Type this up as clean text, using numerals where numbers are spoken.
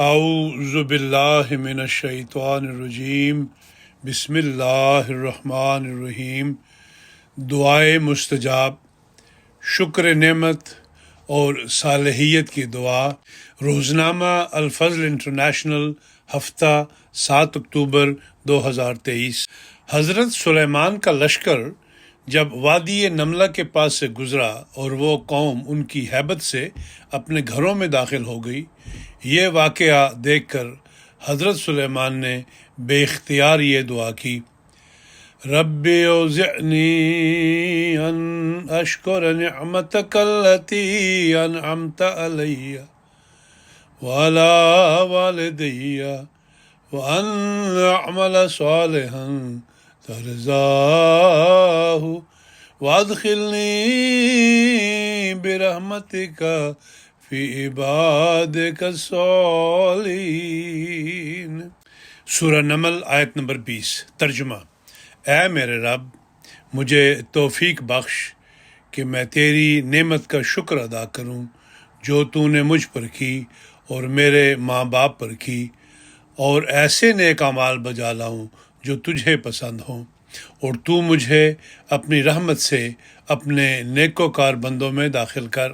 اعوذ باللہ من الشیطان الرجیم بسم اللہ الرحمن الرحیم۔ دعائے مستجاب، شکر نعمت اور صالحیت کی دعا۔ روزنامہ الفضل انٹرنیشنل، ہفتہ 7 اکتوبر 2023۔ حضرت سلیمان کا لشکر جب وادی نملہ کے پاس سے گزرا اور وہ قوم ان کی ہیبت سے اپنے گھروں میں داخل ہو گئی، یہ واقعہ دیکھ کر حضرت سلیمان نے بے اختیار یہ دعا کی: رب اوزعنی ان اشکر نعمتک التی انعمت علی وعلی والدی وان اعمل صالحا ترضاہ وادخلنی برحمتک فی عبادک الصالحین۔ سورہ نمل آیت نمبر 20۔ ترجمہ: اے میرے رب، مجھے توفیق بخش کہ میں تیری نعمت کا شکر ادا کروں جو تو نے مجھ پر کی اور میرے ماں باپ پر کی، اور ایسے نیک اعمال بجا لاؤں جو تجھے پسند ہوں، اور تو مجھے اپنی رحمت سے اپنے نیکوکار بندوں میں داخل کر۔